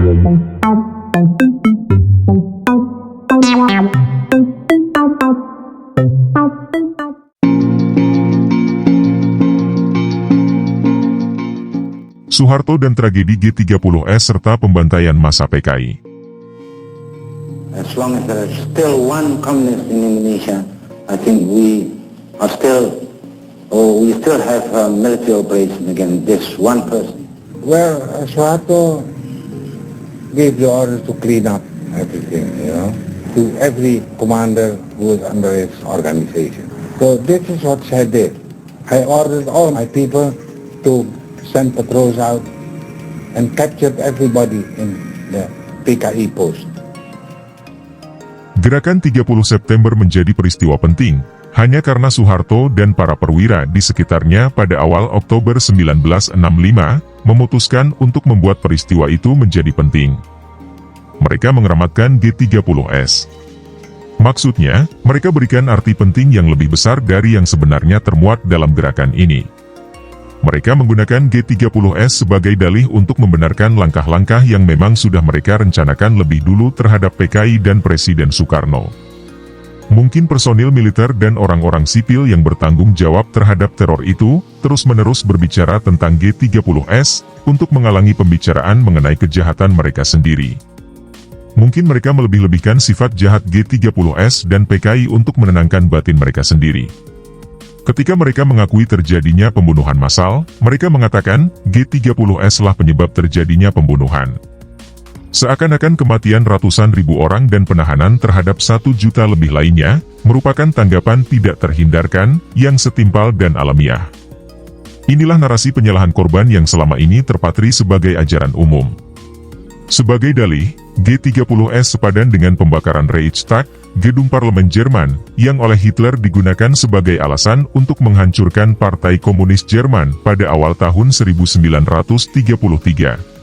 Soeharto dan tragedi G30S serta pembantaian masa PKI. As long as there is still one communist in Indonesia, I think we still have a military operation against this one person. Well, Soeharto gave the order to clean up everything, to every commander who was under his organization. So this is what I did. I ordered all my people to send patrols out and captured everybody in the PKI post. Gerakan 30 September menjadi peristiwa penting, hanya karena Soeharto dan para perwira di sekitarnya pada awal Oktober 1965, memutuskan untuk membuat peristiwa itu menjadi penting. Mereka mengeраmatkan G30S. Maksudnya, mereka berikan arti penting yang lebih besar dari yang sebenarnya termuat dalam gerakan ini. Mereka menggunakan G30S sebagai dalih untuk membenarkan langkah-langkah yang memang sudah mereka rencanakan lebih dulu terhadap PKI dan Presiden Soekarno. Mungkin personil militer dan orang-orang sipil yang bertanggung jawab terhadap teror itu, terus-menerus berbicara tentang G30S, untuk menghalangi pembicaraan mengenai kejahatan mereka sendiri. Mungkin mereka melebih-lebihkan sifat jahat G30S dan PKI untuk menenangkan batin mereka sendiri. Ketika mereka mengakui terjadinya pembunuhan massal, mereka mengatakan, G30S lah penyebab terjadinya pembunuhan. Seakan-akan kematian ratusan ribu orang dan penahanan terhadap 1 juta lebih lainnya, merupakan tanggapan tidak terhindarkan, yang setimpal dan alamiah. Inilah narasi penyalahan korban yang selama ini terpatri sebagai ajaran umum. Sebagai dalih, G30S sepadan dengan pembakaran Reichstag, gedung parlemen Jerman, yang oleh Hitler digunakan sebagai alasan untuk menghancurkan Partai Komunis Jerman pada awal tahun 1933.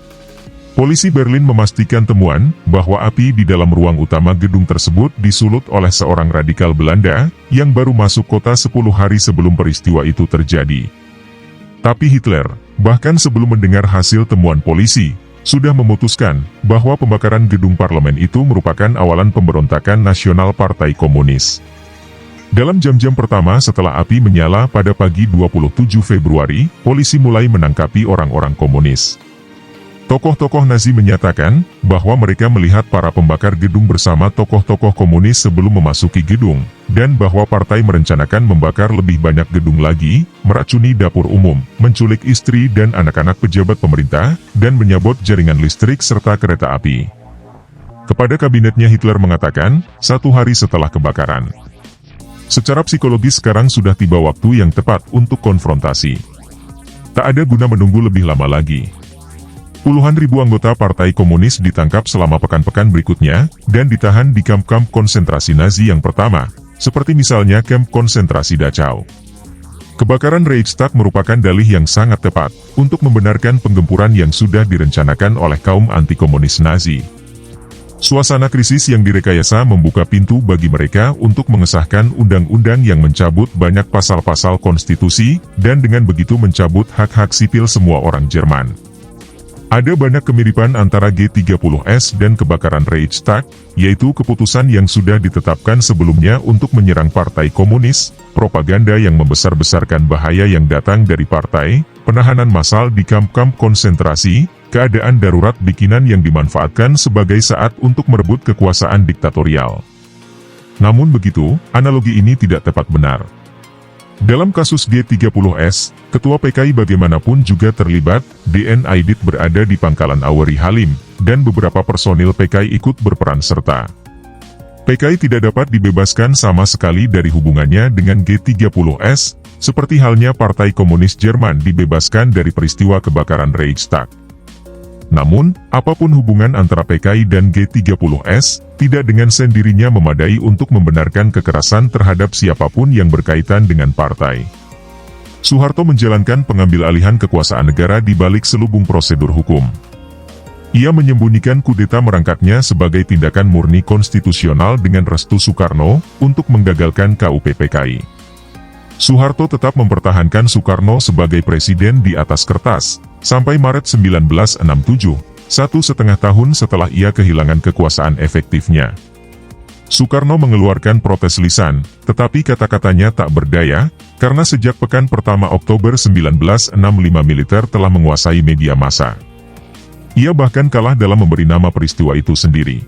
Polisi Berlin memastikan temuan bahwa api di dalam ruang utama gedung tersebut disulut oleh seorang radikal Belanda, yang baru masuk kota 10 hari sebelum peristiwa itu terjadi. Tapi Hitler, bahkan sebelum mendengar hasil temuan polisi, sudah memutuskan bahwa pembakaran gedung parlemen itu merupakan awalan pemberontakan nasional Partai Komunis. Dalam jam-jam pertama setelah api menyala pada pagi 27 Februari, polisi mulai menangkapi orang-orang komunis. Tokoh-tokoh Nazi menyatakan bahwa mereka melihat para pembakar gedung bersama tokoh-tokoh komunis sebelum memasuki gedung, dan bahwa partai merencanakan membakar lebih banyak gedung lagi, meracuni dapur umum, menculik istri dan anak-anak pejabat pemerintah, dan menyabot jaringan listrik serta kereta api. Kepada kabinetnya Hitler mengatakan, 1 hari setelah kebakaran, secara psikologis sekarang sudah tiba waktu yang tepat untuk konfrontasi. Tak ada guna menunggu lebih lama lagi. Puluhan ribu anggota Partai Komunis ditangkap selama pekan-pekan berikutnya, dan ditahan di kamp-kamp konsentrasi Nazi yang pertama, seperti misalnya kamp konsentrasi Dachau. Kebakaran Reichstag merupakan dalih yang sangat tepat, untuk membenarkan penggempuran yang sudah direncanakan oleh kaum anti-komunis Nazi. Suasana krisis yang direkayasa membuka pintu bagi mereka untuk mengesahkan undang-undang yang mencabut banyak pasal-pasal konstitusi, dan dengan begitu mencabut hak-hak sipil semua orang Jerman. Ada banyak kemiripan antara G30S dan kebakaran Reichstag, yaitu keputusan yang sudah ditetapkan sebelumnya untuk menyerang Partai Komunis, propaganda yang membesar-besarkan bahaya yang datang dari partai, penahanan massal di kamp-kamp konsentrasi, keadaan darurat bikinan yang dimanfaatkan sebagai saat untuk merebut kekuasaan diktatorial. Namun begitu, analogi ini tidak tepat benar. Dalam kasus G30S, Ketua PKI bagaimanapun juga terlibat. DN Aidit berada di pangkalan Aweri Halim, dan beberapa personil PKI ikut berperan serta. PKI tidak dapat dibebaskan sama sekali dari hubungannya dengan G30S, seperti halnya Partai Komunis Jerman dibebaskan dari peristiwa kebakaran Reichstag. Namun, apapun hubungan antara PKI dan G30S, tidak dengan sendirinya memadai untuk membenarkan kekerasan terhadap siapapun yang berkaitan dengan partai. Soeharto menjalankan pengambil alihan kekuasaan negara di balik selubung prosedur hukum. Ia menyembunyikan kudeta merangkaknya sebagai tindakan murni konstitusional dengan restu Soekarno, untuk menggagalkan KUP PKI. Soeharto tetap mempertahankan Soekarno sebagai presiden di atas kertas, sampai Maret 1967, 1,5 tahun setelah ia kehilangan kekuasaan efektifnya. Soekarno mengeluarkan protes lisan, tetapi kata-katanya tak berdaya, karena sejak pekan pertama Oktober 1965 militer telah menguasai media massa. Ia bahkan kalah dalam memberi nama peristiwa itu sendiri.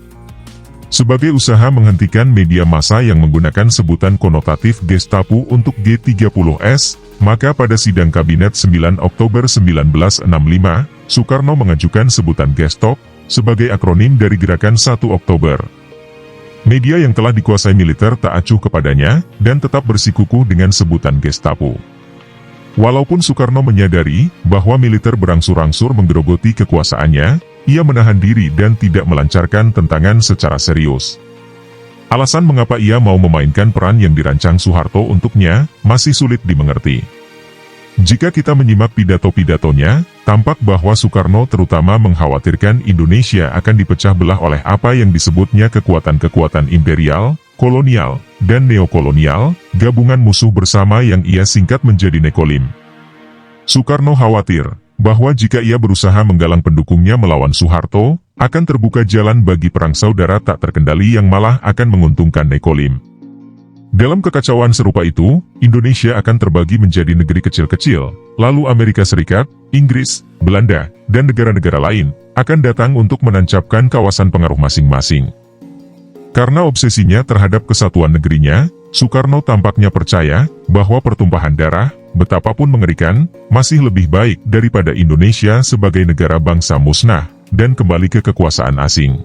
Sebagai usaha menghentikan media massa yang menggunakan sebutan konotatif Gestapo untuk G30S, maka pada sidang kabinet 9 Oktober 1965, Soekarno mengajukan sebutan Gestop sebagai akronim dari gerakan 1 Oktober. Media yang telah dikuasai militer tak acuh kepadanya, dan tetap bersikukuh dengan sebutan Gestapo. Walaupun Soekarno menyadari bahwa militer berangsur-angsur menggerogoti kekuasaannya, ia menahan diri dan tidak melancarkan tentangan secara serius. Alasan mengapa ia mau memainkan peran yang dirancang Soeharto untuknya, masih sulit dimengerti. Jika kita menyimak pidato-pidatonya, tampak bahwa Soekarno terutama mengkhawatirkan Indonesia akan dipecah belah oleh apa yang disebutnya kekuatan-kekuatan imperial, kolonial, dan neokolonial, gabungan musuh bersama yang ia singkat menjadi Nekolim. Soekarno khawatir bahwa jika ia berusaha menggalang pendukungnya melawan Soeharto, akan terbuka jalan bagi perang saudara tak terkendali yang malah akan menguntungkan Nekolim. Dalam kekacauan serupa itu, Indonesia akan terbagi menjadi negeri kecil-kecil, lalu Amerika Serikat, Inggris, Belanda, dan negara-negara lain akan datang untuk menancapkan kawasan pengaruh masing-masing. Karena obsesinya terhadap kesatuan negerinya, Soekarno tampaknya percaya bahwa pertumpahan darah, betapapun mengerikan, masih lebih baik daripada Indonesia sebagai negara bangsa musnah dan kembali ke kekuasaan asing.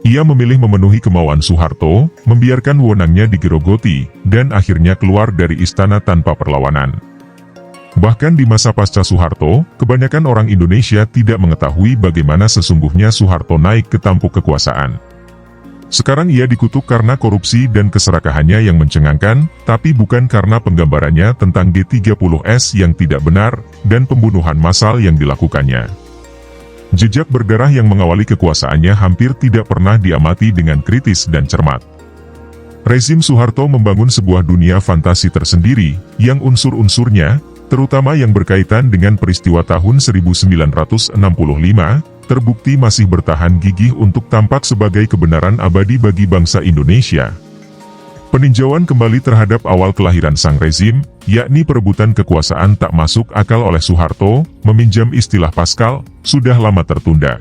Ia memilih memenuhi kemauan Soeharto, membiarkan wewenangnya digerogoti, dan akhirnya keluar dari istana tanpa perlawanan. Bahkan di masa pasca Soeharto, kebanyakan orang Indonesia tidak mengetahui bagaimana sesungguhnya Soeharto naik ke tampuk kekuasaan. Sekarang ia dikutuk karena korupsi dan keserakahannya yang mencengangkan, tapi bukan karena penggambarannya tentang G30S yang tidak benar, dan pembunuhan massal yang dilakukannya. Jejak berdarah yang mengawali kekuasaannya hampir tidak pernah diamati dengan kritis dan cermat. Rezim Soeharto membangun sebuah dunia fantasi tersendiri, yang unsur-unsurnya, terutama yang berkaitan dengan peristiwa tahun 1965, terbukti masih bertahan gigih untuk tampak sebagai kebenaran abadi bagi bangsa Indonesia. Peninjauan kembali terhadap awal kelahiran sang rezim, yakni perebutan kekuasaan tak masuk akal oleh Soeharto, meminjam istilah Pascal, sudah lama tertunda.